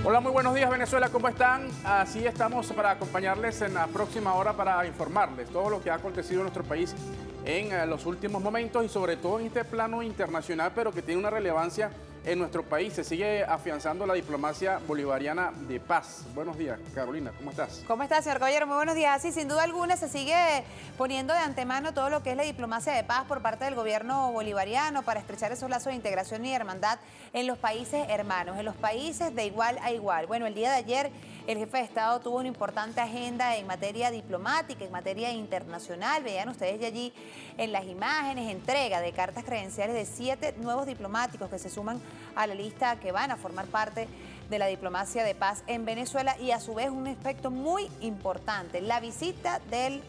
Hola, muy buenos días Venezuela, ¿cómo están? Así estamos para acompañarles en la próxima hora para informarles todo lo que ha acontecido en nuestro país en los últimos momentos y sobre todo en este plano internacional, pero que tiene una relevancia en nuestro país. Se sigue afianzando la diplomacia bolivariana de paz. Buenos días, Carolina, ¿cómo estás? ¿Cómo está, señor Caballero? Muy buenos días. Sí, sin duda alguna se sigue poniendo de antemano todo lo que es la diplomacia de paz por parte del gobierno bolivariano para estrechar esos lazos de integración y hermandad en los países hermanos, en los países de igual a igual. Bueno, el día de ayer el jefe de Estado tuvo una importante agenda en materia diplomática, en materia internacional. Vean ustedes ya allí en las imágenes, entrega de cartas credenciales de 7 nuevos diplomáticos que se suman a la lista que van a formar parte de la diplomacia de paz en Venezuela y a su vez un aspecto muy importante, la visita del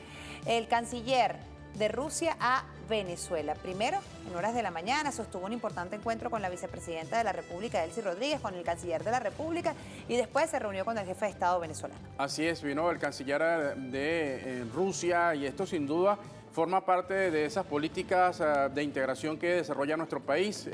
canciller de Rusia a Venezuela. Primero, en horas de la mañana, sostuvo un importante encuentro con la vicepresidenta de la República, Delcy Rodríguez, con el canciller de la República y después se reunió con el jefe de Estado venezolano. Así es, vino el canciller de Rusia y esto sin duda forma parte de esas políticas de integración que desarrolla nuestro país.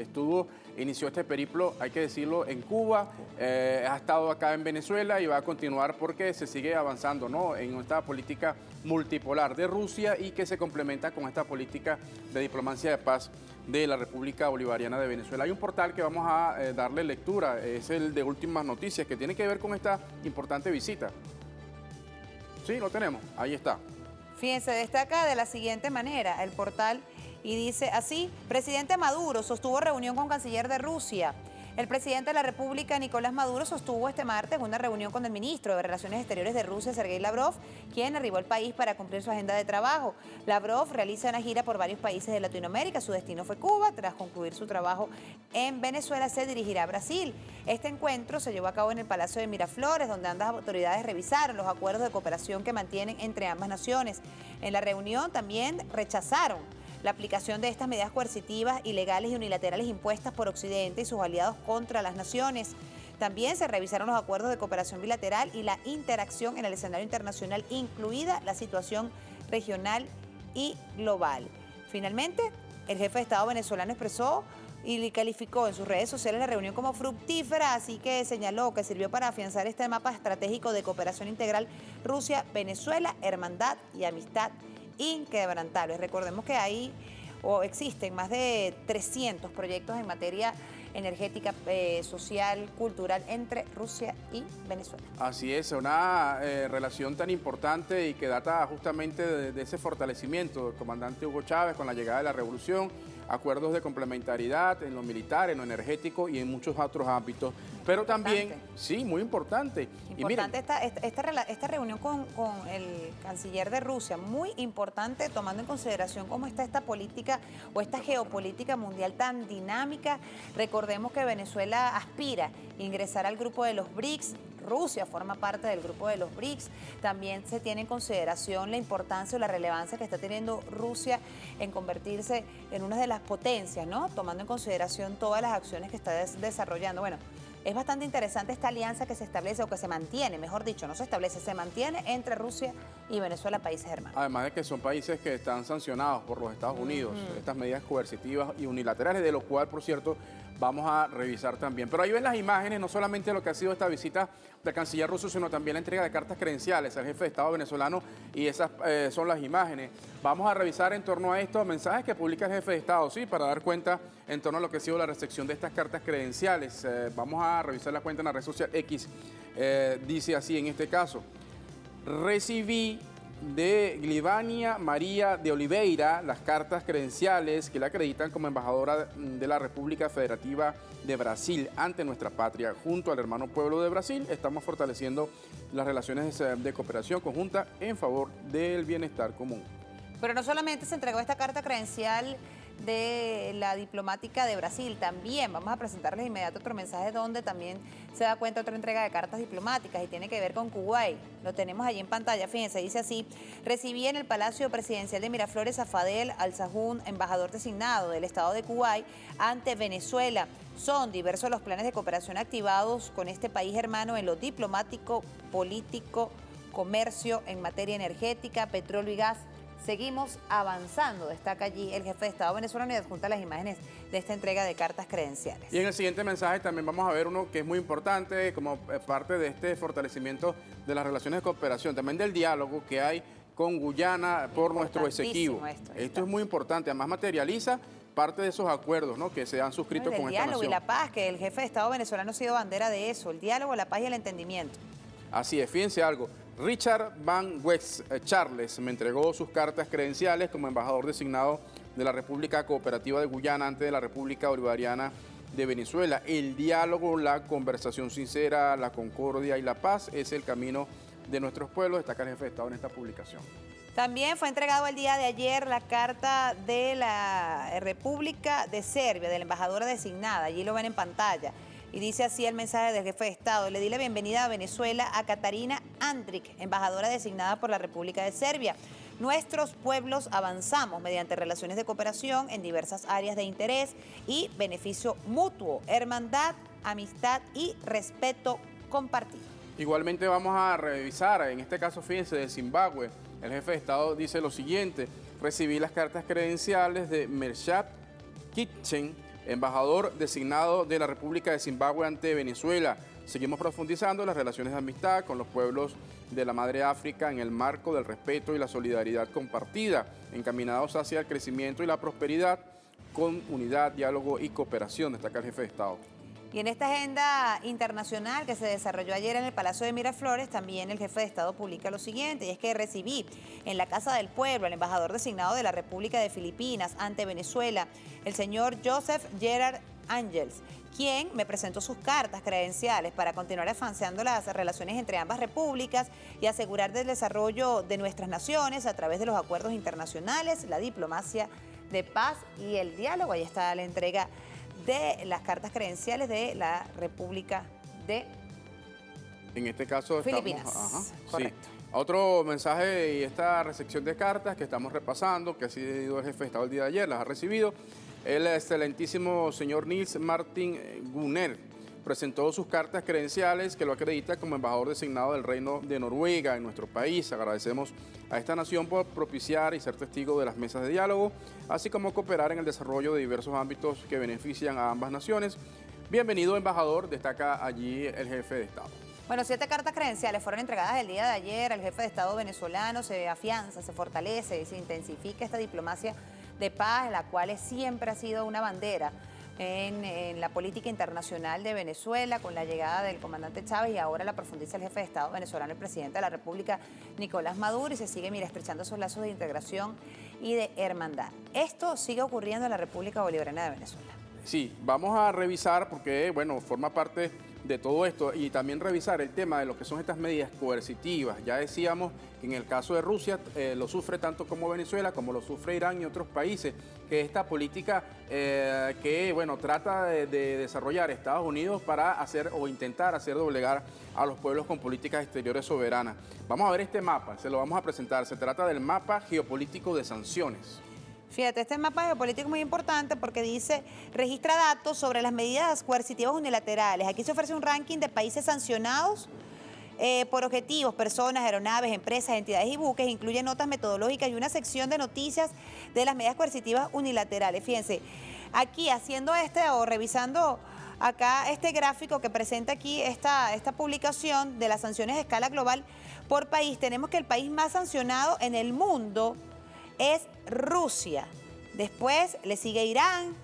Inició este periplo, hay que decirlo, en Cuba, ha estado acá en Venezuela y va a continuar porque se sigue avanzando, ¿no?, en esta política multipolar de Rusia y que se complementa con esta política de diplomacia de paz de la República Bolivariana de Venezuela. Hay un portal que vamos a darle lectura, es el de Últimas Noticias, que tiene que ver con esta importante visita. Sí, lo tenemos, ahí está. Fíjense, destaca de la siguiente manera el portal y dice así: presidente Maduro sostuvo reunión con canciller de Rusia. El presidente de la República, Nicolás Maduro, sostuvo este martes una reunión con el ministro de Relaciones Exteriores de Rusia, Sergei Lavrov, quien arribó al país para cumplir su agenda de trabajo. Lavrov realiza una gira por varios países de Latinoamérica. Su destino fue Cuba. Tras concluir su trabajo en Venezuela, se dirigirá a Brasil. Este encuentro se llevó a cabo en el Palacio de Miraflores, donde ambas autoridades revisaron los acuerdos de cooperación que mantienen entre ambas naciones. En la reunión también rechazaron la aplicación de estas medidas coercitivas, ilegales y unilaterales impuestas por Occidente y sus aliados contra las naciones. También se revisaron los acuerdos de cooperación bilateral y la interacción en el escenario internacional, incluida la situación regional y global. Finalmente, el jefe de Estado venezolano expresó y calificó en sus redes sociales la reunión como fructífera, así que señaló que sirvió para afianzar este mapa estratégico de cooperación integral Rusia-Venezuela, hermandad y amistad inquebrantable. Recordemos que existen más de 300 proyectos en materia energética, social, cultural entre Rusia y Venezuela. Así es, una relación tan importante y que data justamente de ese fortalecimiento del comandante Hugo Chávez con la llegada de la revolución, acuerdos de complementariedad en lo militar, en lo energético y en muchos otros ámbitos. Pero también, sí, muy importante. Importante esta reunión con el canciller de Rusia, muy importante tomando en consideración cómo está esta política o esta geopolítica mundial tan dinámica. Recordemos que Venezuela aspira a ingresar al grupo de los BRICS. Rusia forma parte del grupo de los BRICS. También se tiene en consideración la importancia o la relevancia que está teniendo Rusia en convertirse en una de las potencias, ¿no?, tomando en consideración todas las acciones que está desarrollando. Bueno, es bastante interesante esta alianza que se establece, o que se mantiene, mejor dicho, no se establece, se mantiene entre Rusia y Venezuela, países hermanos. Además de que son países que están sancionados por los Estados Unidos, estas medidas coercitivas y unilaterales, de lo cual, por cierto, vamos a revisar también. Pero ahí ven las imágenes, no solamente lo que ha sido esta visita del canciller ruso, sino también la entrega de cartas credenciales al jefe de Estado venezolano, y esas son las imágenes. Vamos a revisar en torno a estos mensajes que publica el jefe de Estado, sí, para dar cuenta en torno a lo que ha sido la recepción de estas cartas credenciales. Vamos a revisar la cuenta en la red social X. Dice así en este caso: recibí de Glivania María de Oliveira las cartas credenciales que la acreditan como embajadora de la República Federativa de Brasil ante nuestra patria. Junto al hermano pueblo de Brasil estamos fortaleciendo las relaciones de cooperación conjunta en favor del bienestar común. Pero no solamente se entregó esta carta credencial de la diplomática de Brasil, también vamos a presentarles de inmediato otro mensaje donde también se da cuenta otra entrega de cartas diplomáticas y tiene que ver con Kuwait. Lo tenemos allí en pantalla, fíjense, dice así: recibí en el Palacio Presidencial de Miraflores a Fadel Al-Sahun, embajador designado del Estado de Kuwait ante Venezuela. Son diversos los planes de cooperación activados con este país hermano en lo diplomático, político, comercio, en materia energética, petróleo y gas, seguimos avanzando, destaca allí el jefe de Estado venezolano y adjunta las imágenes de esta entrega de cartas credenciales. Y en el siguiente mensaje también vamos a ver uno que es muy importante como parte de este fortalecimiento de las relaciones de cooperación, también del diálogo que hay con Guyana por nuestro Esequibo. Esto es muy importante, además materializa parte de esos acuerdos, ¿no?, que se han suscrito con esta nación. El diálogo y la paz, que el jefe de Estado venezolano ha sido bandera de eso, el diálogo, la paz y el entendimiento. Así es, fíjense algo. Richard Van West Charles me entregó sus cartas credenciales como embajador designado de la República Cooperativa de Guyana ante la República Bolivariana de Venezuela. El diálogo, la conversación sincera, la concordia y la paz es el camino de nuestros pueblos, destaca el jefe de Estado en esta publicación. También fue entregado el día de ayer la carta de la República de Serbia, de la embajadora designada, allí lo ven en pantalla. Y dice así el mensaje del jefe de Estado: le di la bienvenida a Venezuela a Katarina Andrić, embajadora designada por la República de Serbia. Nuestros pueblos avanzamos mediante relaciones de cooperación en diversas áreas de interés y beneficio mutuo, hermandad, amistad y respeto compartido. Igualmente vamos a revisar, en este caso fíjense, de Zimbabue. El jefe de Estado dice lo siguiente: recibí las cartas credenciales de Merchap Kitchen, embajador designado de la República de Zimbabue ante Venezuela. Seguimos profundizando las relaciones de amistad con los pueblos de la Madre África en el marco del respeto y la solidaridad compartida, encaminados hacia el crecimiento y la prosperidad con unidad, diálogo y cooperación, destaca el jefe de Estado. Y en esta agenda internacional que se desarrolló ayer en el Palacio de Miraflores, también el jefe de Estado publica lo siguiente, y es que recibí en la Casa del Pueblo al embajador designado de la República de Filipinas ante Venezuela, el señor Joseph Gerard Ángels, quien me presentó sus cartas credenciales para continuar avanzando las relaciones entre ambas repúblicas y asegurar el desarrollo de nuestras naciones a través de los acuerdos internacionales, la diplomacia de paz y el diálogo. Ahí está la entrega de las cartas credenciales de la República de En este caso Filipinas. Sí. Otro mensaje y esta recepción de cartas que estamos repasando, que ha sido el jefe de Estado el día de ayer, las ha recibido. El excelentísimo señor Nils Martin Gunner presentó sus cartas credenciales que lo acredita como embajador designado del Reino de Noruega en nuestro país. Agradecemos a esta nación por propiciar y ser testigo de las mesas de diálogo, así como cooperar en el desarrollo de diversos ámbitos que benefician a ambas naciones. Bienvenido, embajador, destaca allí el jefe de Estado. Bueno, 7 cartas credenciales fueron entregadas el día de ayer al jefe de Estado venezolano. Se afianza, se fortalece y se intensifica esta diplomacia de paz, la cual siempre ha sido una bandera en la política internacional de Venezuela, con la llegada del comandante Chávez, y ahora la profundiza el jefe de Estado venezolano, el presidente de la República, Nicolás Maduro, y se sigue, estrechando esos lazos de integración y de hermandad. Esto sigue ocurriendo en la República Bolivariana de Venezuela. Sí, vamos a revisar porque, bueno, forma parte de todo esto y también revisar el tema de lo que son estas medidas coercitivas. Ya decíamos que en el caso de Rusia lo sufre tanto como Venezuela, como lo sufre Irán y otros países, que esta política que, bueno, trata de desarrollar Estados Unidos para hacer o intentar hacer doblegar a los pueblos con políticas exteriores soberanas. Vamos a ver este mapa, se lo vamos a presentar. Se trata del mapa geopolítico de sanciones. Fíjate, este mapa geopolítico es muy importante porque dice, registra datos sobre las medidas coercitivas unilaterales. Aquí se ofrece un ranking de países sancionados por objetivos, personas, aeronaves, empresas, entidades y buques. Incluye notas metodológicas y una sección de noticias de las medidas coercitivas unilaterales. Fíjense, aquí haciendo o revisando acá este gráfico que presenta aquí esta publicación de las sanciones a escala global por país, tenemos que el país más sancionado en el mundo es Rusia. Después le sigue Irán,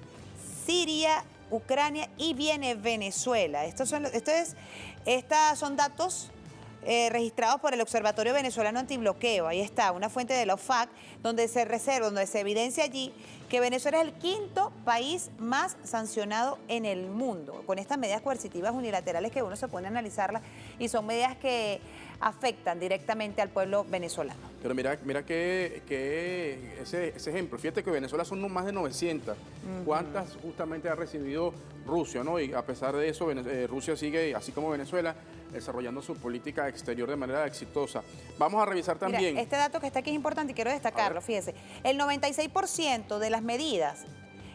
Siria, Ucrania y viene Venezuela. Estos son datos registrados por el Observatorio Venezolano Antibloqueo. Ahí está, una fuente de la OFAC, donde se evidencia allí que Venezuela es el 5º país más sancionado en el mundo, con estas medidas coercitivas unilaterales que uno se pone a analizarlas y son medidas que afectan directamente al pueblo venezolano. Pero mira que ese ejemplo, fíjate que Venezuela son más de 900. ¿Cuántas justamente ha recibido Rusia, ¿no? Y a pesar de eso, Rusia sigue, así como Venezuela, desarrollando su política exterior de manera exitosa. Vamos a revisar también. Mira, este dato que está aquí es importante y quiero destacarlo, fíjese. El 96% de las medidas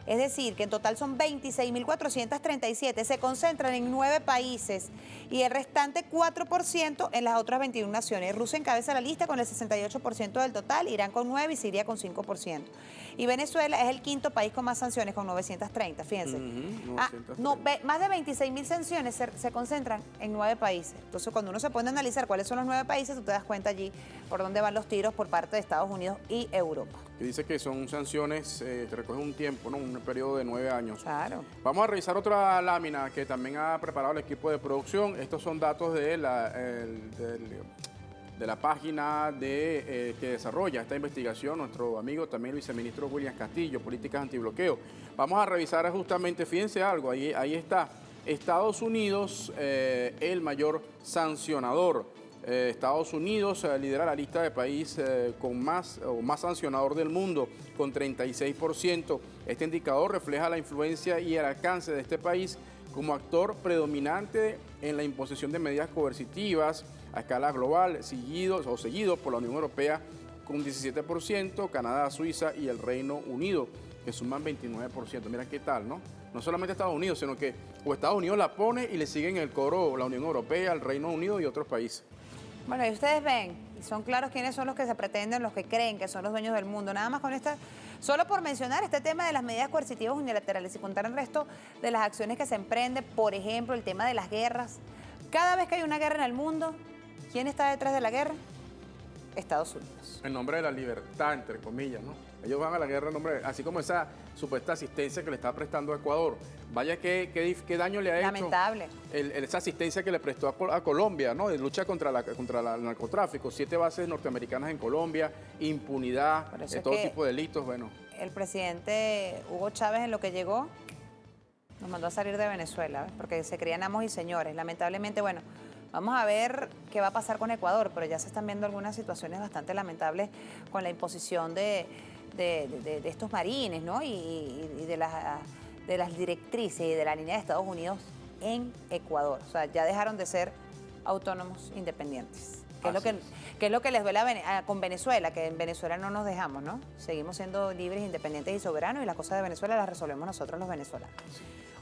Es decir, que en total son 26.437, se concentran en 9 países y el restante 4% en las otras 21 naciones. Rusia encabeza la lista con el 68% del total, Irán con 9 y Siria con 5%. Y Venezuela es el quinto país con más sanciones, con 930, fíjense. 930. Más de 26.000 sanciones se concentran en 9 países. Entonces, cuando uno se pone a analizar cuáles son los 9 países, tú te das cuenta allí por dónde van los tiros por parte de Estados Unidos y Europa. Que dice que son sanciones que recogen un tiempo, ¿no? Un periodo de 9 años. Claro. Vamos a revisar otra lámina que también ha preparado el equipo de producción. Estos son datos de la página que desarrolla esta investigación, nuestro amigo también el viceministro William Castillo, Políticas Antibloqueo. Vamos a revisar justamente, fíjense algo, ahí está, Estados Unidos, el mayor sancionador. Estados Unidos lidera la lista de país con más sancionador del mundo, con 36%. Este indicador refleja la influencia y el alcance de este país como actor predominante en la imposición de medidas coercitivas a escala global, seguido por la Unión Europea con 17%, Canadá, Suiza y el Reino Unido, que suman 29%. Mira qué tal, ¿no? No solamente Estados Unidos, sino que Estados Unidos la pone y le siguen el coro la Unión Europea, el Reino Unido y otros países. Bueno, y ustedes ven, y son claros quiénes son los que se pretenden, los que creen que son los dueños del mundo. Nada más con solo por mencionar este tema de las medidas coercitivas unilaterales y contar el resto de las acciones que se emprenden, por ejemplo, el tema de las guerras. Cada vez que hay una guerra en el mundo, ¿quién está detrás de la guerra? Estados Unidos. En nombre de la libertad, entre comillas, ¿no? Ellos van a la guerra en nombre, así como esa supuesta asistencia que le está prestando a Ecuador. Vaya qué daño le ha Lamentable. hecho esa asistencia que le prestó a Colombia, ¿no? De lucha contra el narcotráfico. 7 bases norteamericanas en Colombia, impunidad, todo tipo de delitos, bueno. El presidente Hugo Chávez, en lo que llegó, nos mandó a salir de Venezuela, ¿ves? Porque se creían amos y señores. Lamentablemente, bueno, vamos a ver qué va a pasar con Ecuador, pero ya se están viendo algunas situaciones bastante lamentables con la imposición de estos marines, ¿no? Y de las directrices y de la línea de Estados Unidos en Ecuador. O sea, ya dejaron de ser autónomos independientes. Que es lo que les duele con Venezuela, que en Venezuela no nos dejamos, ¿no? Seguimos siendo libres, independientes y soberanos, y las cosas de Venezuela las resolvemos nosotros los venezolanos.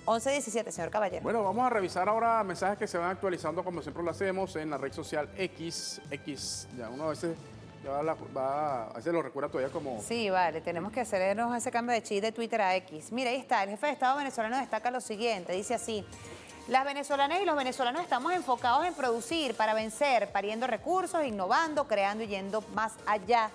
11:17, señor Caballero. Bueno, vamos a revisar ahora mensajes que se van actualizando, como siempre lo hacemos, en la red social X. Ya uno a veces a veces lo recuerda todavía como... Sí, vale, tenemos que hacernos ese cambio de chip de Twitter a X. Mira, ahí está, el jefe de Estado venezolano destaca lo siguiente, dice así: las venezolanas y los venezolanos estamos enfocados en producir para vencer, pariendo recursos, innovando, creando y yendo más allá.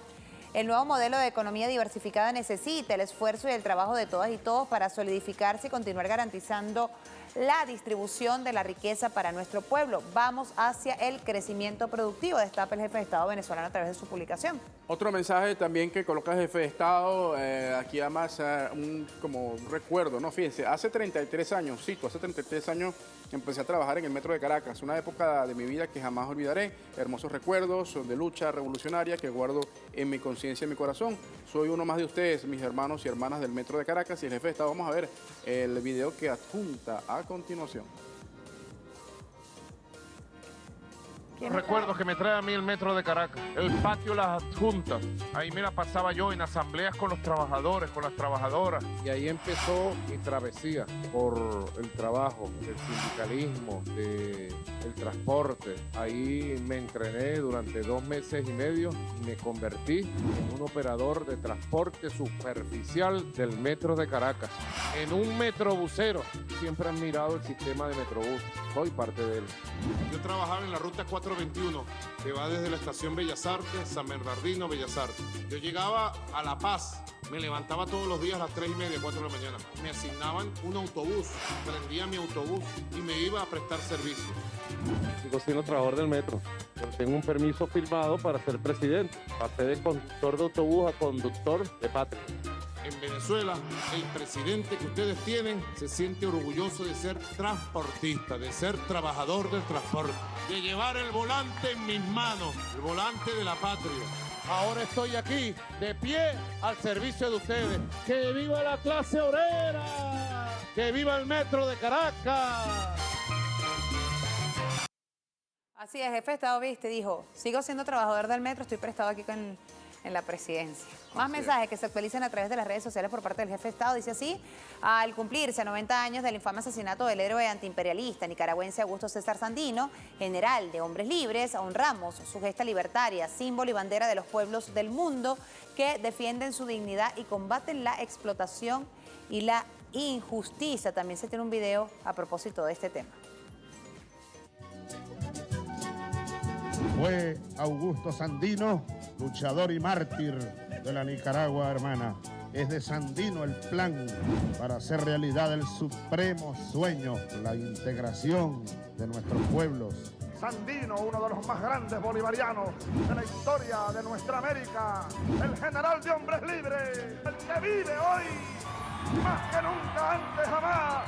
El nuevo modelo de economía diversificada necesita el esfuerzo y el trabajo de todas y todos para solidificarse y continuar garantizando la distribución de la riqueza para nuestro pueblo. Vamos hacia el crecimiento productivo, destapa el jefe de Estado venezolano a través de su publicación. Otro mensaje también que coloca el jefe de Estado, aquí además como un recuerdo, ¿no? Fíjense, hace 33 años empecé a trabajar en el Metro de Caracas, una época de mi vida que jamás olvidaré, hermosos recuerdos de lucha revolucionaria que guardo en mi conciencia y en mi corazón. Soy uno más de ustedes, mis hermanos y hermanas del Metro de Caracas, y el jefe de Estado. Vamos a ver el video que adjunta a continuación. Recuerdos que me trae a mí el Metro de Caracas, el patio Las Adjuntas. Ahí me la pasaba yo en asambleas con los trabajadores, con las trabajadoras. Y ahí empezó mi travesía por el trabajo, el sindicalismo, el transporte. Ahí me entrené durante 2 meses y medio y me convertí en un operador de transporte superficial del Metro de Caracas. En un metrobusero. Siempre he admirado el sistema de Metrobús. Soy parte de él. Yo trabajaba en la ruta 421, que va desde la estación Bellas Artes, San Bernardino, Bellas Artes. Yo llegaba a La Paz, me levantaba todos los días a las 3:30, 4 de la mañana. Me asignaban un autobús, prendía mi autobús y me iba a prestar servicio. Sigo siendo trabajador del metro. Pero tengo un permiso firmado para ser presidente. Pasé de conductor de autobús a conductor de patria. En Venezuela, el presidente que ustedes tienen se siente orgulloso de ser transportista, de ser trabajador del transporte, de llevar el volante en mis manos, el volante de la patria. Ahora estoy aquí, de pie, al servicio de ustedes. ¡Que viva la clase obrera! ¡Que viva el Metro de Caracas! Así es, jefe de Estado, viste, dijo, sigo siendo trabajador del metro, estoy prestado aquí en la presidencia. Más mensajes que se actualizan a través de las redes sociales por parte del jefe de Estado. Dice así: al cumplirse 90 años del infame asesinato del héroe antiimperialista nicaragüense Augusto César Sandino, general de Hombres Libres, honramos su gesta libertaria, símbolo y bandera de los pueblos del mundo que defienden su dignidad y combaten la explotación y la injusticia. También se tiene un video a propósito de este tema. Fue Augusto Sandino, luchador y mártir de la Nicaragua hermana. Es de Sandino el plan para hacer realidad el supremo sueño, la integración de nuestros pueblos. Sandino, uno de los más grandes bolivarianos de la historia de nuestra América, el general de Hombres Libres, el que vive hoy más que nunca antes jamás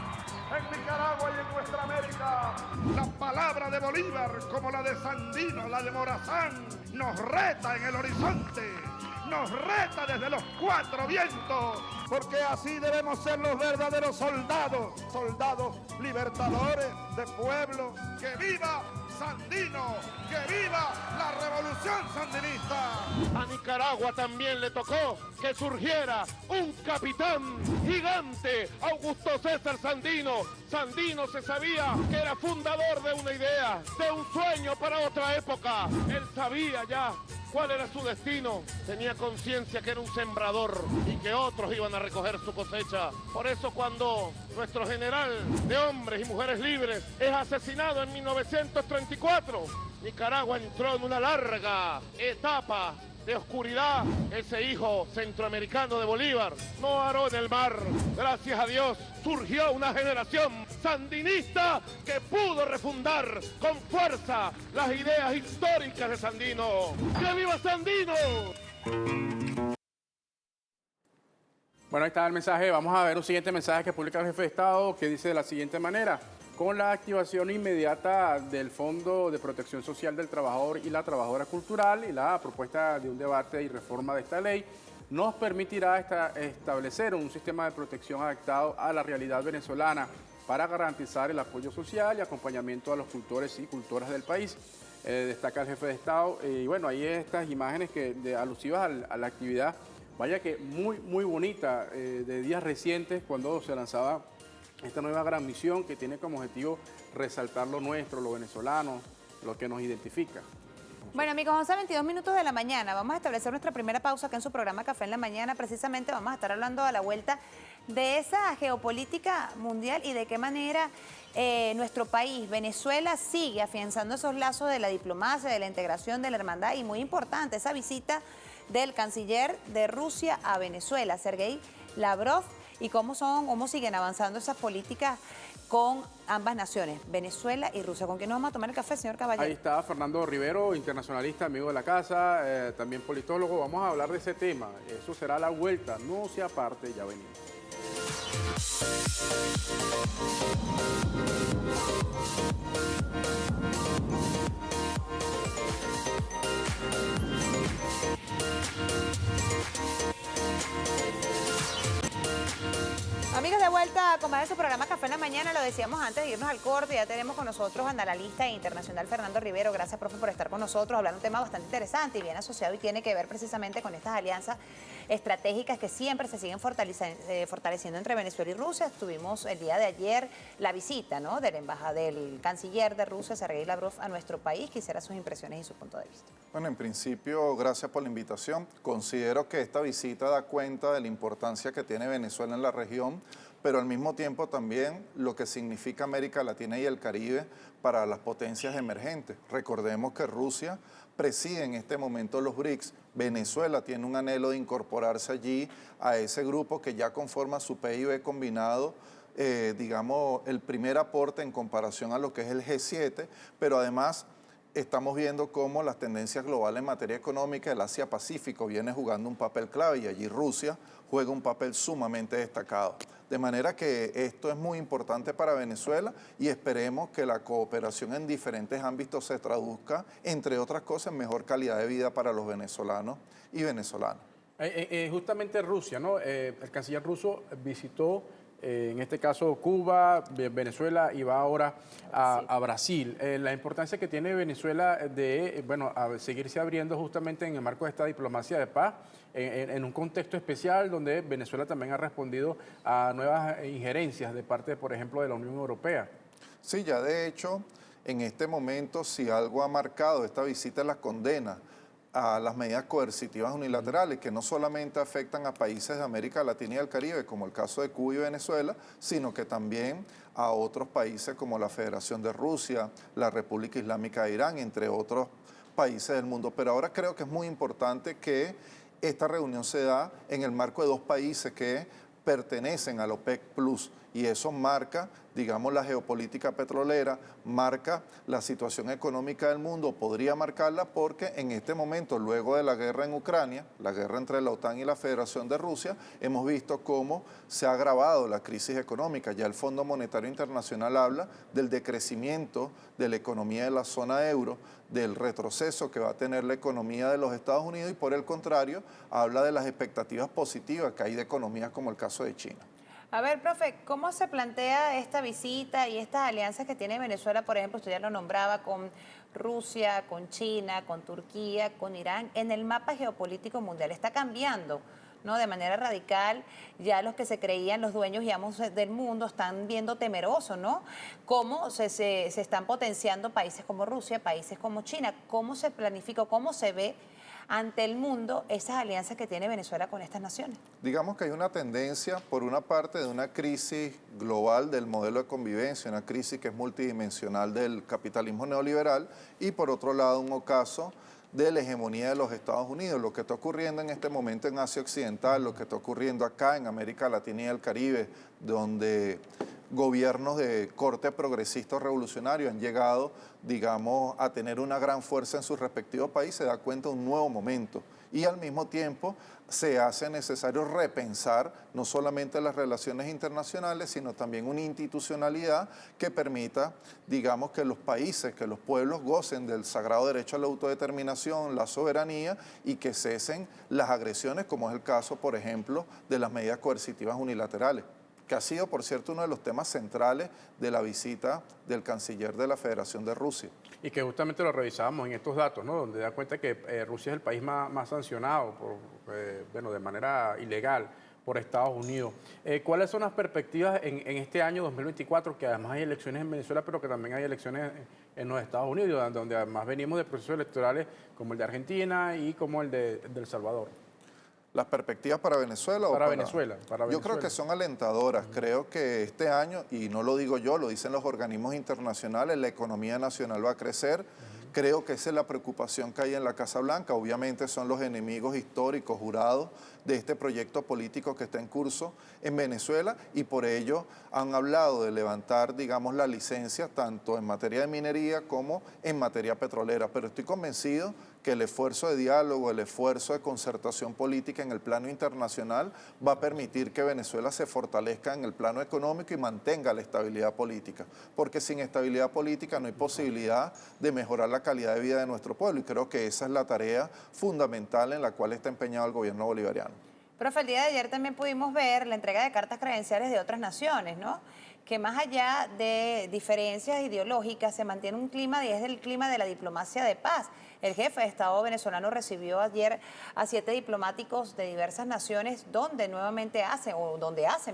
en Nicaragua y en nuestra América. La palabra de Bolívar, como la de Sandino, la de Morazán, nos reta en el horizonte, nos reta desde los cuatro vientos, porque así debemos ser los verdaderos soldados, soldados libertadores de pueblos. ¡Que viva Sandino! ¡Que viva la revolución sandinista! A Nicaragua también le tocó que surgiera un capitán gigante, Augusto César Sandino. Sandino se sabía que era fundador de una idea, de un sueño para otra época. Él sabía ya cuál era su destino. Tenía conciencia que era un sembrador y que otros iban a recoger su cosecha. Por eso cuando nuestro general de hombres y mujeres libres es asesinado en 1934, Nicaragua entró en una larga etapa de oscuridad. Ese hijo centroamericano de Bolívar no varó en el mar. Gracias a Dios surgió una generación sandinista que pudo refundar con fuerza las ideas históricas de Sandino. ¡Que viva Sandino! Bueno, ahí está el mensaje. Vamos a ver un siguiente mensaje que publica el jefe de Estado, que dice de la siguiente manera: con la activación inmediata del Fondo de Protección Social del Trabajador y la Trabajadora Cultural y la propuesta de un debate y reforma de esta ley, nos permitirá establecer un sistema de protección adaptado a la realidad venezolana para garantizar el apoyo social y acompañamiento a los cultores y cultoras del país. Destaca el jefe de Estado. Y bueno, ahí estas imágenes alusivas a la actividad, vaya que muy bonita, de días recientes cuando se lanzaba esta nueva gran misión que tiene como objetivo resaltar lo nuestro, lo venezolano, lo que nos identifica. Bueno, amigos, 11:22 minutos de la mañana. Vamos a establecer nuestra primera pausa acá en su programa Café en la Mañana. Precisamente vamos a estar hablando a la vuelta de esa geopolítica mundial y de qué manera nuestro país, Venezuela, sigue afianzando esos lazos de la diplomacia, de la integración, de la hermandad, y muy importante, esa visita del canciller de Rusia a Venezuela, Sergei Lavrov, y cómo siguen avanzando esas políticas con ambas naciones, Venezuela y Rusia. ¿Con quién nos vamos a tomar el café, señor Caballero? Ahí está Fernando Rivero, internacionalista, amigo de la casa, también politólogo. Vamos a hablar de ese tema. Eso será a la vuelta. No se aparte, ya venimos. Amigos, de vuelta con más de su programa Café en la Mañana. Lo decíamos antes de irnos al corte. Ya tenemos con nosotros al analista internacional Fernando Rivero. Gracias, profe, por estar con nosotros, hablar un tema bastante interesante y bien asociado, y tiene que ver precisamente con estas alianzas estratégicas que siempre se siguen fortaleciendo entre Venezuela y Rusia. Tuvimos el día de ayer la visita, ¿no?, del canciller de Rusia, Sergei Lavrov, a nuestro país. Quisiera sus impresiones y su punto de vista. Bueno, en principio, gracias por la invitación. Considero que esta visita da cuenta de la importancia que tiene Venezuela en la región, pero al mismo tiempo también lo que significa América Latina y el Caribe para las potencias emergentes. Recordemos que Rusia preside en este momento los BRICS. Venezuela tiene un anhelo de incorporarse allí a ese grupo que ya conforma su PIB combinado, digamos, el primer aporte en comparación a lo que es el G7, pero además estamos viendo cómo las tendencias globales en materia económica, el Asia-Pacífico viene jugando un papel clave y allí Rusia juega un papel sumamente destacado. De manera que esto es muy importante para Venezuela y esperemos que la cooperación en diferentes ámbitos se traduzca, entre otras cosas, en mejor calidad de vida para los venezolanos y venezolanas. Justamente Rusia, ¿no? El canciller ruso visitó en este caso Cuba, Venezuela y va ahora a Brasil. La importancia que tiene Venezuela de seguirse abriendo justamente en el marco de esta diplomacia de paz, en un contexto especial donde Venezuela también ha respondido a nuevas injerencias de parte, por ejemplo, de la Unión Europea. Sí, ya de hecho, en este momento, si algo ha marcado esta visita, es la condena a las medidas coercitivas unilaterales, que no solamente afectan a países de América Latina y del Caribe, como el caso de Cuba y Venezuela, sino que también a otros países como la Federación de Rusia, la República Islámica de Irán, entre otros países del mundo. Pero ahora creo que es muy importante que esta reunión se da en el marco de dos países que pertenecen al OPEC Plus, y eso marca, digamos, la geopolítica petrolera, marca la situación económica del mundo, podría marcarla porque en este momento, luego de la guerra en Ucrania, la guerra entre la OTAN y la Federación de Rusia, hemos visto cómo se ha agravado la crisis económica. Ya el Fondo Monetario Internacional habla del decrecimiento de la economía de la zona euro, del retroceso que va a tener la economía de los Estados Unidos, y por el contrario, habla de las expectativas positivas que hay de economías como el caso de China. A ver, profe, ¿cómo se plantea esta visita y estas alianzas que tiene Venezuela, por ejemplo, usted ya lo nombraba, con Rusia, con China, con Turquía, con Irán, en el mapa geopolítico mundial? Está cambiando, ¿no?, de manera radical. Ya los que se creían los dueños y amos del mundo están viendo temerosos, ¿no? Cómo se están potenciando países como Rusia, países como China. ¿Cómo se planifica, cómo se ve ante el mundo esas alianzas que tiene Venezuela con estas naciones? Digamos que hay una tendencia, por una parte, de una crisis global del modelo de convivencia, una crisis que es multidimensional del capitalismo neoliberal, y por otro lado, un ocaso de la hegemonía de los Estados Unidos. Lo que está ocurriendo en este momento en Asia Occidental, lo que está ocurriendo acá en América Latina y el Caribe, donde gobiernos de corte progresista o revolucionario han llegado, digamos, a tener una gran fuerza en sus respectivos países, se da cuenta de un nuevo momento. Y al mismo tiempo se hace necesario repensar no solamente las relaciones internacionales, sino también una institucionalidad que permita, digamos, que los países, que los pueblos gocen del sagrado derecho a la autodeterminación, la soberanía, y que cesen las agresiones, como es el caso, por ejemplo, de las medidas coercitivas unilaterales, que ha sido, por cierto, uno de los temas centrales de la visita del canciller de la Federación de Rusia. Y que justamente lo revisábamos en estos datos, ¿no?, donde da cuenta que Rusia es el país más sancionado de manera ilegal por Estados Unidos. ¿Cuáles son las perspectivas en este año 2024, que además hay elecciones en Venezuela, pero que también hay elecciones en los Estados Unidos, donde además venimos de procesos electorales como el de Argentina y como el de El Salvador? ¿Las perspectivas para Venezuela? Para Venezuela. Yo creo que son alentadoras. Creo que este año, y no lo digo yo, lo dicen los organismos internacionales, la economía nacional va a crecer. Creo que esa es la preocupación que hay en la Casa Blanca. Obviamente son los enemigos históricos, jurados, de este proyecto político que está en curso en Venezuela, y por ello han hablado de levantar, digamos, la licencia tanto en materia de minería como en materia petrolera. Pero estoy convencido que el esfuerzo de diálogo, el esfuerzo de concertación política en el plano internacional va a permitir que Venezuela se fortalezca en el plano económico y mantenga la estabilidad política, porque sin estabilidad política no hay posibilidad de mejorar la calidad de vida de nuestro pueblo, y creo que esa es la tarea fundamental en la cual está empeñado el gobierno bolivariano. Profe, el día de ayer también pudimos ver la entrega de cartas credenciales de otras naciones, ¿no?, que más allá de diferencias ideológicas se mantiene un clima, y es el clima de la diplomacia de paz. El jefe de Estado venezolano recibió ayer a 7 diplomáticos de diversas naciones donde nuevamente hacen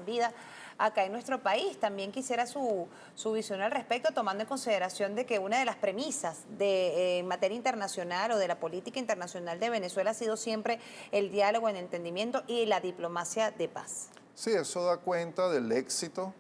vida acá en nuestro país. También quisiera su visión al respecto, tomando en consideración de que una de las premisas de materia internacional o de la política internacional de Venezuela ha sido siempre el diálogo, el entendimiento y la diplomacia de paz. Sí, eso da cuenta del éxito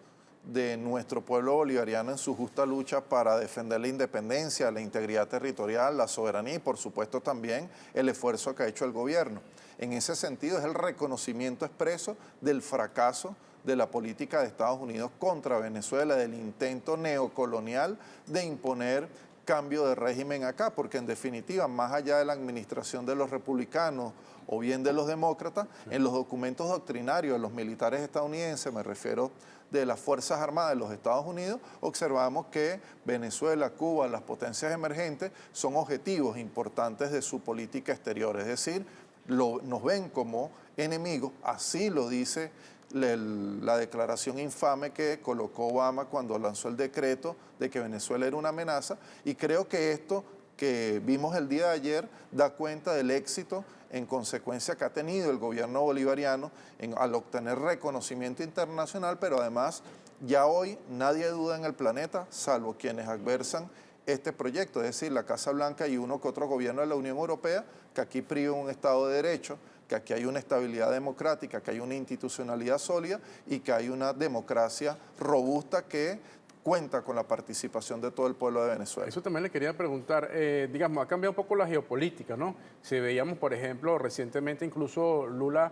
de nuestro pueblo bolivariano en su justa lucha para defender la independencia, la integridad territorial, la soberanía y, por supuesto, también el esfuerzo que ha hecho el gobierno. En ese sentido, es el reconocimiento expreso del fracaso de la política de Estados Unidos contra Venezuela, del intento neocolonial de imponer cambio de régimen acá, porque en definitiva, más allá de la administración de los republicanos o bien de los demócratas, en los documentos doctrinarios de los militares estadounidenses, me refiero de las Fuerzas Armadas de los Estados Unidos, observamos que Venezuela, Cuba, las potencias emergentes son objetivos importantes de su política exterior, es decir, nos ven como enemigos, así lo dice la declaración infame que colocó Obama cuando lanzó el decreto de que Venezuela era una amenaza, y creo que esto que vimos el día de ayer da cuenta del éxito en consecuencia que ha tenido el gobierno bolivariano al obtener reconocimiento internacional, pero además ya hoy nadie duda en el planeta, salvo quienes adversan este proyecto, es decir, la Casa Blanca y uno que otro gobierno de la Unión Europea, que aquí priva un Estado de Derecho, que aquí hay una estabilidad democrática, que hay una institucionalidad sólida y que hay una democracia robusta que cuenta con la participación de todo el pueblo de Venezuela. Eso también le quería preguntar, digamos, ha cambiado un poco la geopolítica, ¿no? Si veíamos, por ejemplo, recientemente incluso Lula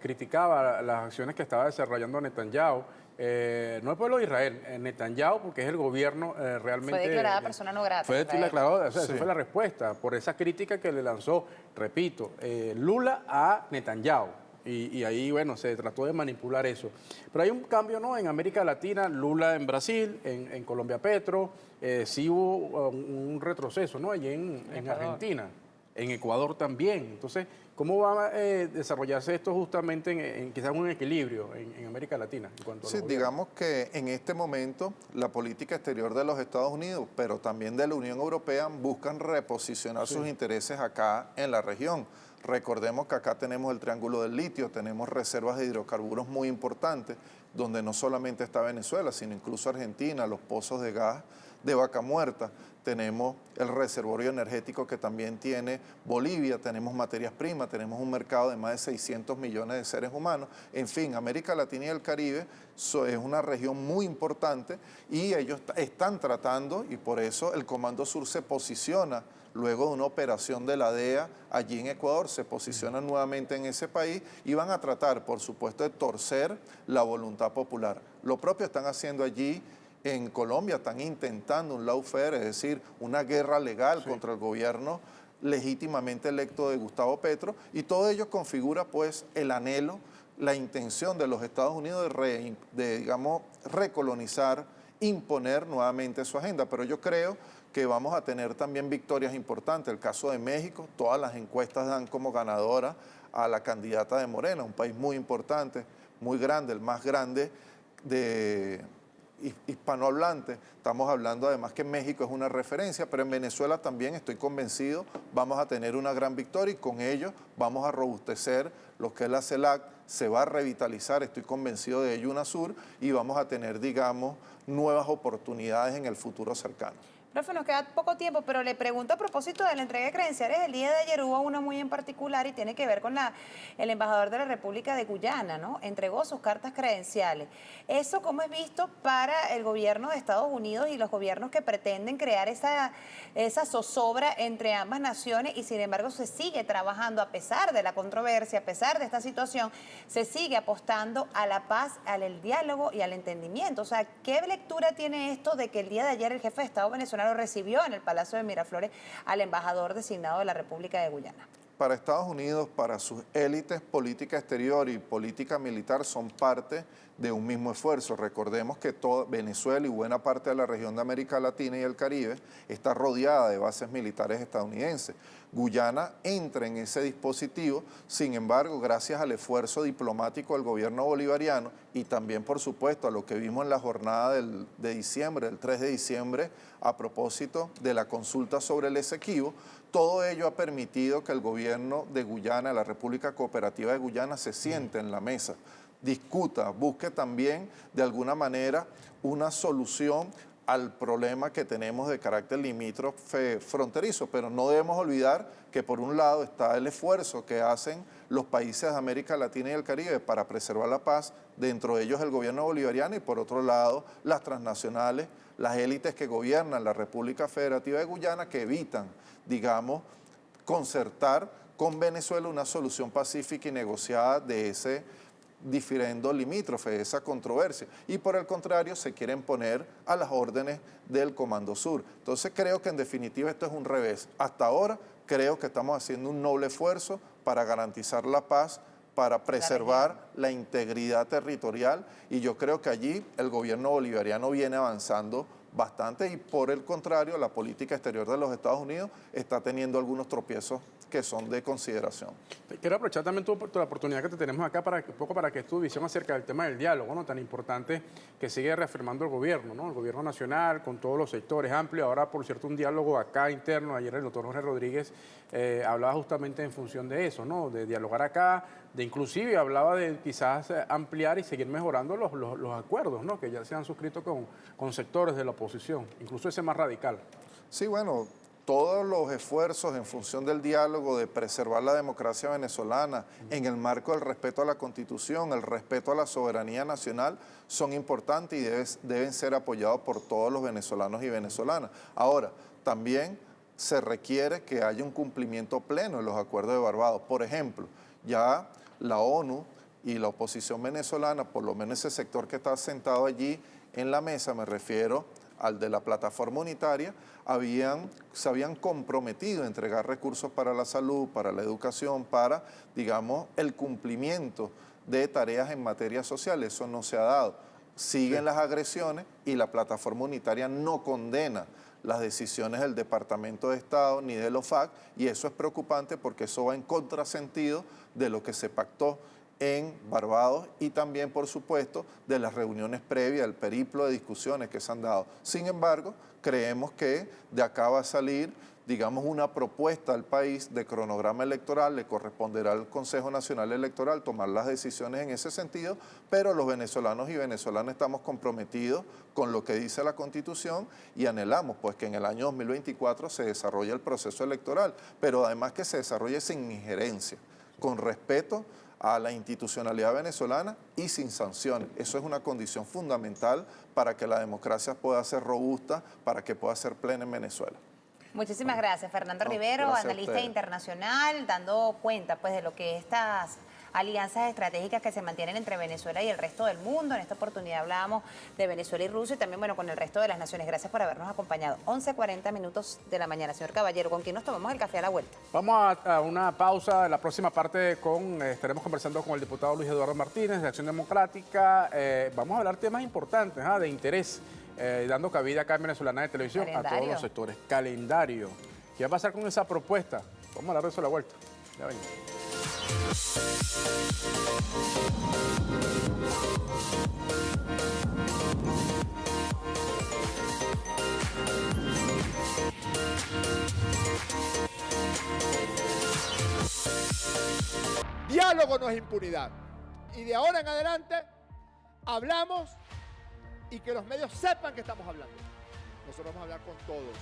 criticaba las acciones que estaba desarrollando Netanyahu, no el pueblo de Israel, Netanyahu, porque es el gobierno realmente... Fue declarada persona no grata. Fue declarado, o sea, esa fue la respuesta por esa crítica que le lanzó, repito, Lula a Netanyahu. Y ahí, bueno, se trató de manipular eso. Pero hay un cambio, ¿no? En América Latina, Lula en Brasil, en Colombia Petro, sí hubo un retroceso, ¿no? Allí en Argentina, en Ecuador también. Entonces, ¿cómo va a desarrollarse esto justamente en quizás un equilibrio en América Latina? En cuanto a Sí, los digamos que en este momento la política exterior de los Estados Unidos, pero también de la Unión Europea, buscan reposicionar sus intereses acá en la región. Recordemos que acá tenemos el Triángulo del Litio, tenemos reservas de hidrocarburos muy importantes, donde no solamente está Venezuela, sino incluso Argentina, los pozos de gas de Vaca Muerta, tenemos el reservorio energético que también tiene Bolivia, tenemos materias primas, tenemos un mercado de más de 600 millones de seres humanos. En fin, América Latina y el Caribe es una región muy importante y ellos están tratando, y por eso el Comando Sur se posiciona luego de una operación de la DEA allí en Ecuador, se posicionan nuevamente en ese país y van a tratar, por supuesto, de torcer la voluntad popular. Lo propio están haciendo allí en Colombia, están intentando un lawfare, es decir, una guerra legal contra el gobierno legítimamente electo de Gustavo Petro, y todo ello configura pues el anhelo, la intención de los Estados Unidos de digamos, recolonizar, imponer nuevamente su agenda. Pero yo creo que vamos a tener también victorias importantes. El caso de México, todas las encuestas dan como ganadora a la candidata de Morena, un país muy importante, muy grande, el más grande de hispanohablante. Estamos hablando además que México es una referencia, pero en Venezuela también estoy convencido vamos a tener una gran victoria y con ello vamos a robustecer lo que es la CELAC, se va a revitalizar, estoy convencido de ello, UNASUR, y vamos a tener, digamos, nuevas oportunidades en el futuro cercano. Profe, nos queda poco tiempo, pero le pregunto a propósito de la entrega de credenciales. El día de ayer hubo una muy en particular y tiene que ver con el embajador de la República de Guyana, ¿no? Entregó sus cartas credenciales. ¿Eso cómo es visto para el gobierno de Estados Unidos y los gobiernos que pretenden crear esa zozobra entre ambas naciones? Y sin embargo se sigue trabajando, a pesar de la controversia, a pesar de esta situación, se sigue apostando a la paz, al diálogo y al entendimiento. O sea, ¿qué lectura tiene esto de que el día de ayer el jefe de Estado venezolano recibió en el Palacio de Miraflores al embajador designado de la República de Guyana? Para Estados Unidos, para sus élites, política exterior y política militar son parte de un mismo esfuerzo. Recordemos que toda Venezuela y buena parte de la región de América Latina y el Caribe está rodeada de bases militares estadounidenses. Guyana entra en ese dispositivo, sin embargo, gracias al esfuerzo diplomático del gobierno bolivariano y también, por supuesto, a lo que vimos en la jornada de diciembre, el 3 de diciembre, a propósito de la consulta sobre el Esequibo, todo ello ha permitido que el gobierno de Guyana, la República Cooperativa de Guyana, se siente en la mesa, discuta, busque también de alguna manera una solución al problema que tenemos de carácter limítrofe fronterizo, pero no debemos olvidar que por un lado está el esfuerzo que hacen los países de América Latina y el Caribe para preservar la paz, dentro de ellos el gobierno bolivariano, y por otro lado las transnacionales, las élites que gobiernan la República Federativa de Guyana, que evitan, digamos, concertar con Venezuela una solución pacífica y negociada de ese diferendo limítrofe, esa controversia, y por el contrario se quieren poner a las órdenes del Comando Sur. Entonces creo que en definitiva esto es un revés. Hasta ahora creo que estamos haciendo un noble esfuerzo para garantizar la paz, para preservar la integridad territorial, y yo creo que allí el gobierno bolivariano viene avanzando bastante y por el contrario, la política exterior de los Estados Unidos está teniendo algunos tropiezos que son de consideración. Quiero aprovechar también la oportunidad que te tenemos acá un poco para que tu visión acerca del tema del diálogo, ¿no? Tan importante que sigue reafirmando el gobierno, ¿no? El gobierno nacional con todos los sectores amplios. Ahora, por cierto, un diálogo acá interno. Ayer el doctor Jorge Rodríguez hablaba justamente en función de eso, ¿no? De dialogar acá, de inclusive hablaba de quizás ampliar y seguir mejorando los acuerdos, ¿no? Que ya se han suscrito con sectores de la oposición, incluso ese más radical. Sí, bueno, todos los esfuerzos en función del diálogo, de preservar la democracia venezolana en el marco del respeto a la Constitución, el respeto a la soberanía nacional, son importantes y deben ser apoyados por todos los venezolanos y venezolanas. Ahora, también se requiere que haya un cumplimiento pleno de los acuerdos de Barbados. Por ejemplo, ya la ONU y la oposición venezolana, por lo menos ese sector que está sentado allí en la mesa, me refiero al de la plataforma unitaria, se habían comprometido a entregar recursos para la salud, para la educación, para, digamos, el cumplimiento de tareas en materia social. Eso no se ha dado. Siguen las agresiones y la plataforma unitaria no condena las decisiones del Departamento de Estado ni del OFAC, y eso es preocupante porque eso va en contrasentido de lo que se pactó en Barbados y también, por supuesto, de las reuniones previas, el periplo de discusiones que se han dado. Sin embargo, creemos que de acá va a salir, digamos, una propuesta al país de cronograma electoral. Le corresponderá al Consejo Nacional Electoral tomar las decisiones en ese sentido, pero los venezolanos y venezolanas estamos comprometidos con lo que dice la Constitución y anhelamos pues que en el año 2024 se desarrolle el proceso electoral, pero además que se desarrolle sin injerencia, con respeto a la institucionalidad venezolana y sin sanciones. Eso es una condición fundamental para que la democracia pueda ser robusta, para que pueda ser plena en Venezuela. Muchísimas gracias, Fernando Rivero, gracias a analista ustedes. internacional, dando cuenta pues de lo que estas alianzas estratégicas que se mantienen entre Venezuela y el resto del mundo. En esta oportunidad hablábamos de Venezuela y Rusia y también, bueno, con el resto de las naciones. Gracias por habernos acompañado. 11:40 minutos de la mañana. Señor Caballero, ¿con quién nos tomamos el café a la vuelta? Vamos a una pausa. En la próxima parte estaremos conversando con el diputado Luis Eduardo Martínez de Acción Democrática. Vamos a hablar temas importantes, de interés, dando cabida acá en Venezolana de Televisión a todos los sectores. Calendario. ¿Qué va a pasar con esa propuesta? Vamos a hablar de eso a la vuelta. Ya venimos. Diálogo no es impunidad. Y de ahora en adelante hablamos y que los medios sepan que estamos hablando. Nosotros vamos a hablar con todos.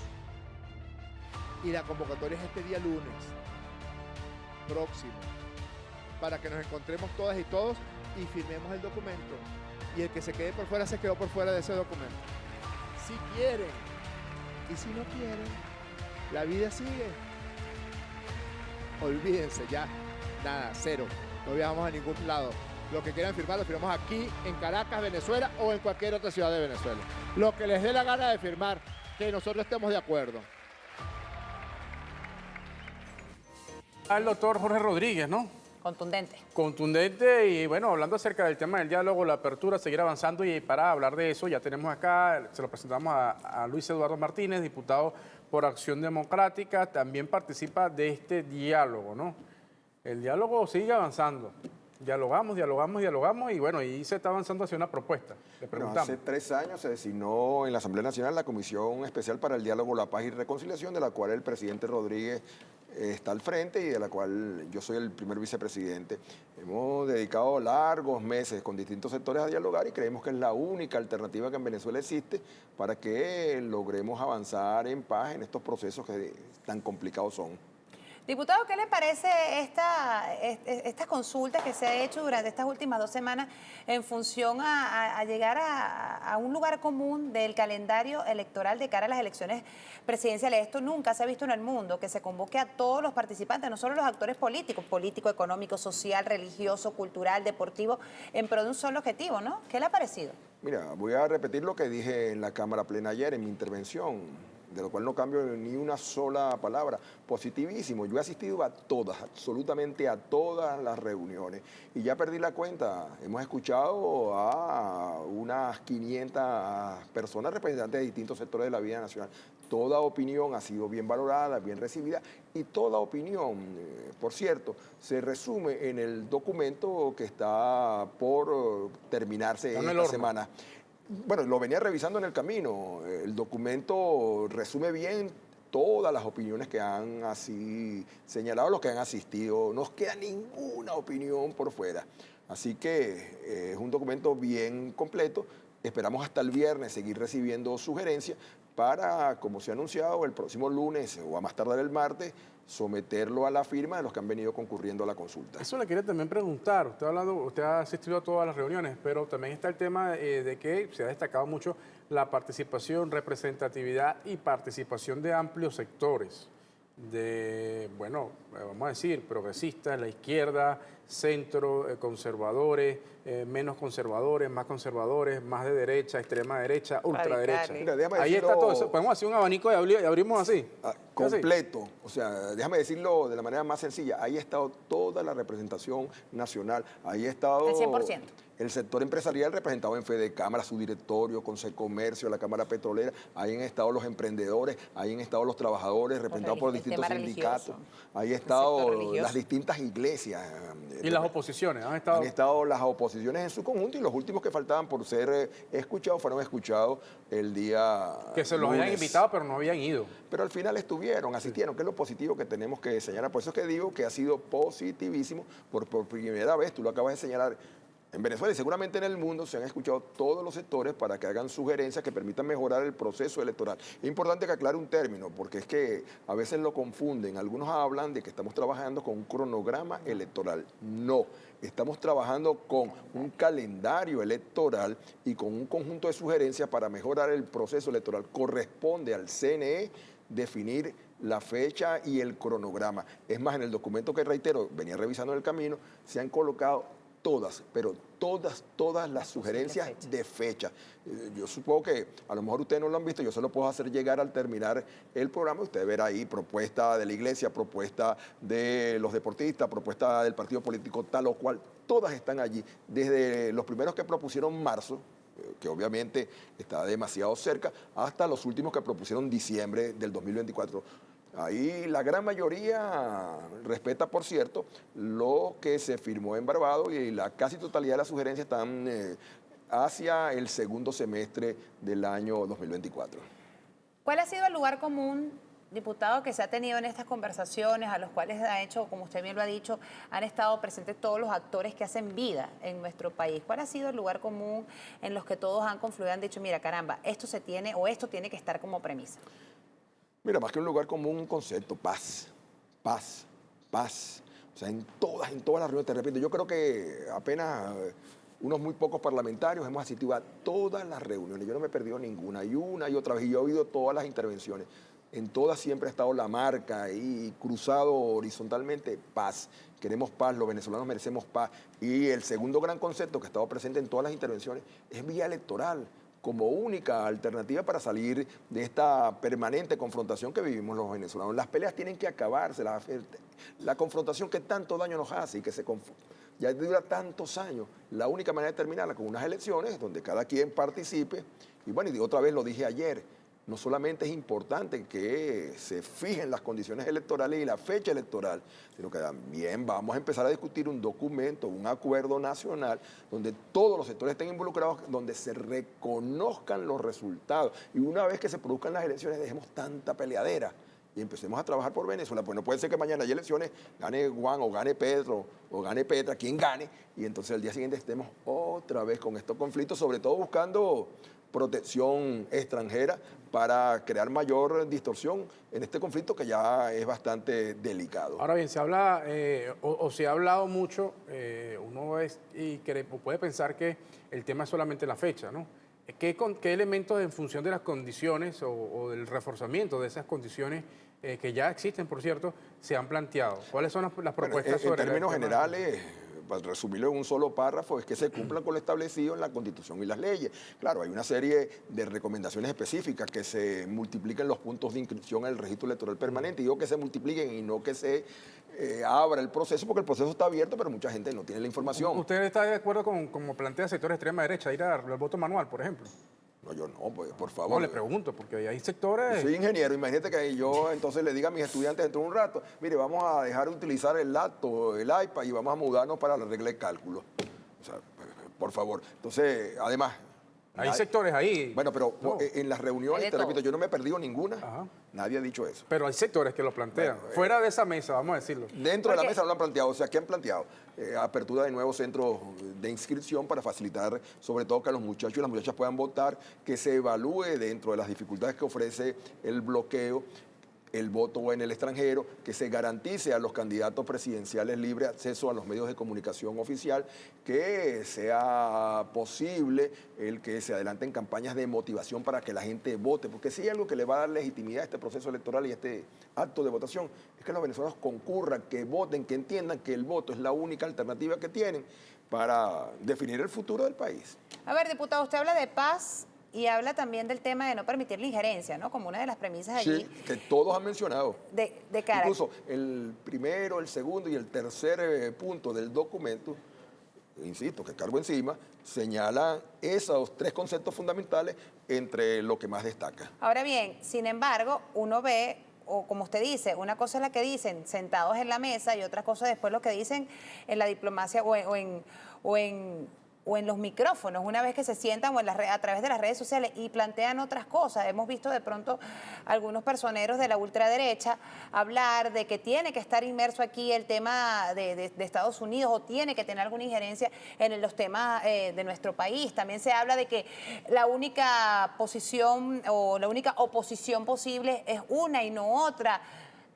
Y la convocatoria es este día lunes próximo, para que nos encontremos todas y todos y firmemos el documento. Y el que se quede por fuera se quedó por fuera de ese documento. Si quieren y si no quieren, la vida sigue. Olvídense ya, nada, cero. No viajamos a ningún lado. Lo que quieran firmar lo firmamos aquí en Caracas, Venezuela o en cualquier otra ciudad de Venezuela. Lo que les dé la gana de firmar, que nosotros estemos de acuerdo. Al doctor Jorge Rodríguez, ¿no? Contundente. Contundente y bueno, hablando acerca del tema del diálogo, la apertura, seguir avanzando y para hablar de eso ya tenemos acá, se lo presentamos a Luis Eduardo Martínez, diputado por Acción Democrática, también participa de este diálogo, ¿no? El diálogo sigue avanzando, dialogamos y bueno, y se está avanzando hacia una propuesta. Le preguntamos. Hace 3 años se designó en la Asamblea Nacional la Comisión Especial para el Diálogo, la Paz y Reconciliación, de la cual el presidente Rodríguez está al frente y de la cual yo soy el primer vicepresidente. Hemos dedicado largos meses con distintos sectores a dialogar y creemos que es la única alternativa que en Venezuela existe para que logremos avanzar en paz en estos procesos que tan complicados son. Diputado, ¿qué le parece esta consulta que se ha hecho durante estas últimas 2 semanas en función a llegar a un lugar común del calendario electoral de cara a las elecciones presidenciales? Esto nunca se ha visto en el mundo, que se convoque a todos los participantes, no solo los actores políticos, político, económico, social, religioso, cultural, deportivo, en pro de un solo objetivo, ¿no? ¿Qué le ha parecido? Mira, voy a repetir lo que dije en la Cámara Plena ayer en mi intervención. de lo cual no cambio ni una sola palabra. Positivísimo. Yo he asistido a todas, absolutamente a todas las reuniones y ya perdí la cuenta. Hemos escuchado a unas 500 personas representantes de distintos sectores de la vida nacional. Toda opinión ha sido bien valorada, bien recibida y toda opinión, por cierto, se resume en el documento que está por terminarse esta semana. Bueno, lo venía revisando en el camino. El documento resume bien todas las opiniones que han así señalado los que han asistido. No queda ninguna opinión por fuera. Así que es un documento bien completo. Esperamos hasta el viernes seguir recibiendo sugerencias para, como se ha anunciado, el próximo lunes o a más tardar el martes, someterlo a la firma de los que han venido concurriendo a la consulta. Eso le quería también preguntar. Usted ha asistido a todas las reuniones, pero también está el tema de que se ha destacado mucho la participación, representatividad y participación de amplios sectores, de, bueno, vamos a decir, progresistas, la izquierda, centro, conservadores, menos conservadores, más de derecha, extrema derecha, ultraderecha. Mira, déjame ahí decirlo, está todo eso. Podemos hacer un abanico y abrimos así. Completo. O sea, déjame decirlo de la manera más sencilla. Ahí ha estado toda la representación nacional. Ahí ha estado el 100%. El sector empresarial representado en Fedecámara, su directorio, Consejo de Comercio, la Cámara Petrolera. Ahí han estado los emprendedores, ahí han estado los trabajadores representados por distintos sindicatos. Ahí han estado las distintas iglesias. ¿Y las oposiciones? Han estado las oposiciones en su conjunto y los últimos que faltaban por ser escuchados fueron escuchados el día que se los lunes. habían invitado, pero no habían ido. Pero al final estuvieron, asistieron, que es lo positivo que tenemos que señalar. Por eso es que digo que ha sido positivísimo por primera vez, tú lo acabas de señalar. En Venezuela y seguramente en el mundo se han escuchado todos los sectores para que hagan sugerencias que permitan mejorar el proceso electoral. Es importante que aclare un término, porque es que a veces lo confunden. Algunos hablan de que estamos trabajando con un cronograma electoral. No, estamos trabajando con un calendario electoral y con un conjunto de sugerencias para mejorar el proceso electoral. Corresponde al CNE definir la fecha y el cronograma. Es más, en el documento que reitero, venía revisando en el camino, se han colocado todas, pero todas las sugerencias de fecha. Yo supongo que a lo mejor ustedes no lo han visto, yo se lo puedo hacer llegar al terminar el programa. Usted verá ahí propuesta de la iglesia, propuesta de los deportistas, propuesta del partido político tal o cual. Todas están allí, desde los primeros que propusieron marzo, que obviamente está demasiado cerca, hasta los últimos que propusieron diciembre del 2024. Ahí la gran mayoría respeta, por cierto, lo que se firmó en Barbados y la casi totalidad de las sugerencias están hacia el segundo semestre del año 2024. ¿Cuál ha sido el lugar común, diputado, que se ha tenido en estas conversaciones, a los cuales ha hecho, como usted bien lo ha dicho, han estado presentes todos los actores que hacen vida en nuestro país? ¿Cuál ha sido el lugar común en los que todos han confluido y han dicho, mira, caramba, esto se tiene o esto tiene que estar como premisa? Mira, más que un lugar común, un concepto, paz. O sea, en todas las reuniones, te repito, yo creo que apenas unos muy pocos parlamentarios hemos asistido a todas las reuniones. Yo no me he perdido ninguna, y una y otra vez, y yo he oído todas las intervenciones. En todas siempre ha estado la marca y cruzado horizontalmente, paz. Queremos paz, los venezolanos merecemos paz. Y el segundo gran concepto que ha estado presente en todas las intervenciones es vía electoral, como única alternativa para salir de esta permanente confrontación que vivimos los venezolanos. Las peleas tienen que acabarse, la confrontación que tanto daño nos hace y que ya dura tantos años. La única manera de terminarla con unas elecciones donde cada quien participe. Y bueno, y otra vez lo dije ayer, no solamente es importante que se fijen las condiciones electorales y la fecha electoral, sino que también vamos a empezar a discutir un documento, un acuerdo nacional, donde todos los sectores estén involucrados, donde se reconozcan los resultados. Y una vez que se produzcan las elecciones, dejemos tanta peleadera y empecemos a trabajar por Venezuela. Pues no puede ser que mañana haya elecciones, gane Juan o gane Pedro o gane Petra, quien gane, y entonces el día siguiente estemos otra vez con estos conflictos, sobre todo buscando protección extranjera para crear mayor distorsión en este conflicto que ya es bastante delicado. Ahora bien, se habla se ha hablado mucho, uno puede pensar que el tema es solamente la fecha, ¿no? ¿Qué elementos en función de las condiciones o del reforzamiento de esas condiciones que ya existen, por cierto, se han planteado? ¿Cuáles son las propuestas sobre en términos generales? para resumirlo en un solo párrafo, es que se cumplan con lo establecido en la Constitución y las leyes. Claro, hay una serie de recomendaciones específicas, que se multipliquen los puntos de inscripción en el registro electoral permanente. Digo que se multipliquen y no que se abra el proceso, porque el proceso está abierto, pero mucha gente no tiene la información. ¿Usted está de acuerdo con como plantea el sector de extrema derecha, ir al voto manual, por ejemplo? No, yo no, pues, por favor. No, le pregunto, porque hay sectores... Yo soy ingeniero, imagínate que yo entonces le diga a mis estudiantes dentro de un rato, mire, vamos a dejar de utilizar el laptop, el iPad y vamos a mudarnos para la regla de cálculo. O sea, por favor. Entonces, además... Hay sectores ahí. Bueno, pero No. en las reuniones, te repito, yo no me he perdido ninguna. Ajá. Nadie ha dicho eso. Pero hay sectores que lo plantean. Bueno, Fuera de esa mesa, vamos a decirlo. Dentro de la mesa lo han planteado. O sea, ¿qué han planteado? Apertura de nuevos centros de inscripción para facilitar, sobre todo, que los muchachos y las muchachas puedan votar, que se evalúe dentro de las dificultades que ofrece el bloqueo, el voto en el extranjero, que se garantice a los candidatos presidenciales libre acceso a los medios de comunicación oficial, que sea posible el que se adelanten campañas de motivación para que la gente vote, porque si hay algo que le va a dar legitimidad a este proceso electoral y a este acto de votación, es que los venezolanos concurran, que voten, que entiendan que el voto es la única alternativa que tienen para definir el futuro del país. A ver, diputado, usted habla de paz y habla también del tema de no permitir la injerencia, ¿no? Como una de las premisas allí. Sí, que todos han mencionado. De cara. Incluso el primero, el segundo y el tercer punto del documento, insisto, que cargo encima, señalan esos tres conceptos fundamentales entre lo que más destaca. Ahora bien, sin embargo, uno ve, o como usted dice, una cosa es la que dicen sentados en la mesa y otra cosa después lo que dicen en la diplomacia o en los micrófonos, una vez que se sientan o a través de las redes sociales y plantean otras cosas. Hemos visto de pronto algunos personeros de la ultraderecha hablar de que tiene que estar inmerso aquí el tema de Estados Unidos o tiene que tener alguna injerencia en los temas de nuestro país. También se habla de que la única posición o la única oposición posible es una y no otra.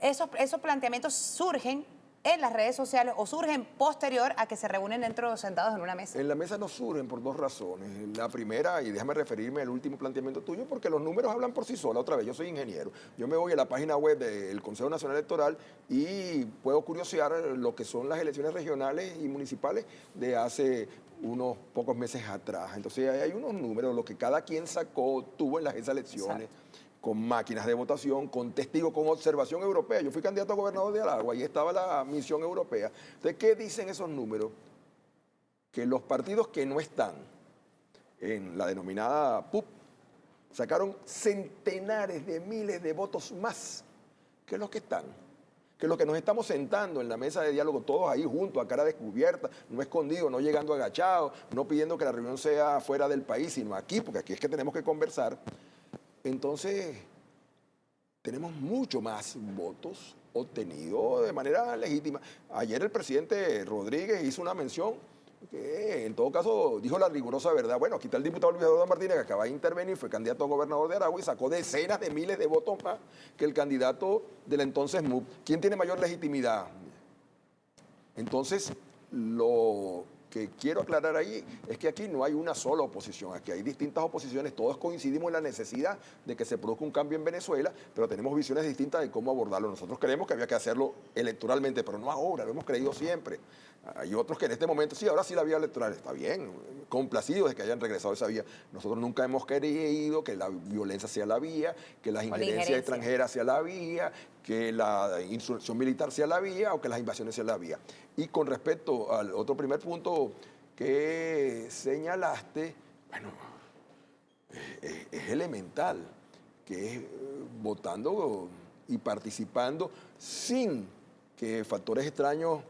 Esos planteamientos surgen en las redes sociales o surgen posterior a que se reúnen sentados en una mesa. En la mesa no surgen por dos razones. La primera, y déjame referirme al último planteamiento tuyo, porque los números hablan por sí solos. Otra vez, yo soy ingeniero. Yo me voy a la página web del Consejo Nacional Electoral y puedo curiosear lo que son las elecciones regionales y municipales de hace unos pocos meses atrás. Entonces hay unos números, lo que cada quien sacó, tuvo en esas elecciones. Exacto. Con máquinas de votación, con testigos, con observación europea. Yo fui candidato a gobernador de Aragua y estaba la misión europea. Entonces, ¿qué dicen esos números? Que los partidos que no están en la denominada PUP sacaron centenares de miles de votos más que los que están. Que los que nos estamos sentando en la mesa de diálogo, todos ahí juntos, a cara descubierta, no escondidos, no llegando agachados, no pidiendo que la reunión sea fuera del país, sino aquí, porque aquí es que tenemos que conversar. Entonces, tenemos mucho más votos obtenidos de manera legítima. Ayer el presidente Rodríguez hizo una mención que, en todo caso, dijo la rigurosa verdad. Bueno, aquí está el diputado Luis Eduardo Martínez, que acaba de intervenir, fue candidato a gobernador de Aragua y sacó decenas de miles de votos más que el candidato del entonces MUP. ¿Quién tiene mayor legitimidad? Entonces, lo que quiero aclarar ahí es que aquí no hay una sola oposición, aquí hay distintas oposiciones, todos coincidimos en la necesidad de que se produzca un cambio en Venezuela, pero tenemos visiones distintas de cómo abordarlo. Nosotros creemos que había que hacerlo electoralmente, pero no ahora, lo hemos creído siempre. Hay otros que en este momento, sí, ahora sí la vía electoral está bien, complacidos de que hayan regresado a esa vía. Nosotros nunca hemos querido que la violencia sea la vía, que las injerencias extranjeras sea la vía, que la insurrección militar sea la vía o que las invasiones sean la vía. Y con respecto al otro primer punto que señalaste, bueno, es elemental, que es votando y participando sin que factores extraños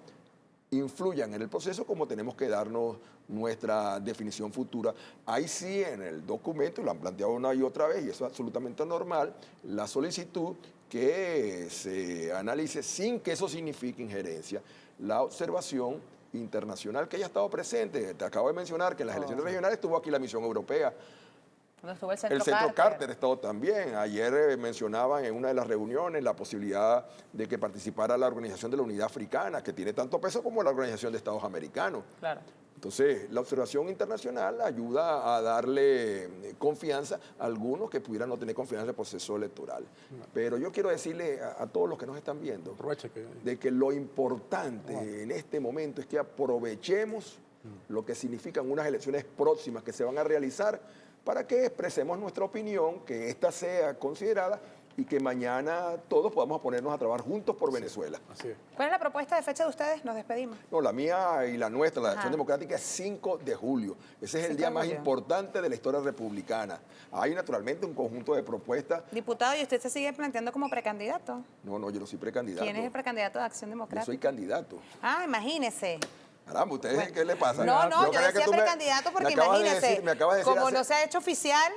influyan en el proceso, como tenemos que darnos nuestra definición futura. Ahí sí, en el documento, lo han planteado una y otra vez, y eso es absolutamente normal, la solicitud que se analice sin que eso signifique injerencia, la observación internacional que haya estado presente. Te acabo de mencionar que en las elecciones regionales estuvo aquí la misión europea. Estuvo el Centro Carter estuvo también. Ayer mencionaban en una de las reuniones la posibilidad de que participara la Organización de la Unidad Africana, que tiene tanto peso como la Organización de Estados Americanos. Claro. Entonces, la observación internacional ayuda a darle confianza a algunos que pudieran no tener confianza en el proceso electoral. Pero yo quiero decirle a todos los que nos están viendo de que lo importante en este momento es que aprovechemos lo que significan unas elecciones próximas que se van a realizar para que expresemos nuestra opinión, que ésta sea considerada y que mañana todos podamos ponernos a trabajar juntos por Venezuela. Así es. ¿Cuál es la propuesta de fecha de ustedes? Nos despedimos. No, la mía y la nuestra, la Acción Democrática, es 5 de julio. Ese es el 5 día de más julio. importante de la historia republicana. Hay naturalmente un conjunto de propuestas. Diputado, ¿y usted se sigue planteando como precandidato? No, yo no soy precandidato. ¿Quién es el precandidato de Acción Yo Democrática? soy candidato. Ah, imagínese. Caramba, ¿ustedes qué le pasa? No, yo creía que decía tú precandidato porque imagínese, me acabas de decir como hace- no se ha hecho oficial,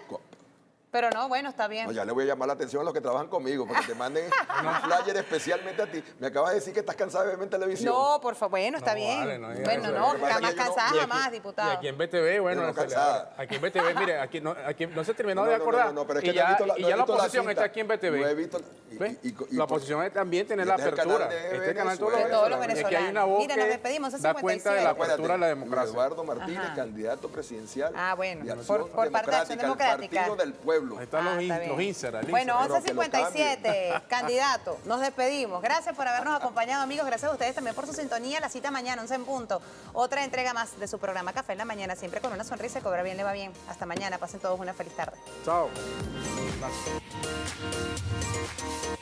pero no, bueno, está bien. No, ya le voy a llamar la atención a los que trabajan conmigo para que te manden un flyer especialmente a ti. Me acabas de decir que estás cansada de verme en televisión. No, por favor, bueno, está No, bien. vale, no diga Bueno, eso. no, Lo que pasa es jamás que yo no- cansada y jamás, Y diputado. aquí en BTV, bueno, Pero no cansada. aquí en BTV, mire, aquí no se terminó de No, acordar. pero es que y no he ya, visto la- y no he ya la visto la oposición cita. está aquí en BTV. No he visto... ¿Ve? y La por- oposición es también tener y la este es el canal apertura. de Este canal todos los De todos los venezolanos. Y aquí hay una venezolanos. voz Mire, nos que despedimos, es da cuenta de la 57. apertura de la Luis democracia. Eduardo Martínez, Ajá. candidato presidencial. Ah, bueno, de por Acción parte de Acción Democrática. El Partido del Pueblo. Ahí están Ah, los, está bien. los inserts. el Bueno, insert. 11:57, candidato, nos despedimos. Gracias por habernos acompañado, amigos. Gracias a ustedes también por su sintonía. La cita mañana, 11 en punto. Otra entrega más de su programa Café en la Mañana, siempre con una sonrisa y cobra bien, le va bien. Hasta mañana, pasen todos una feliz tarde. Chao. Gracias.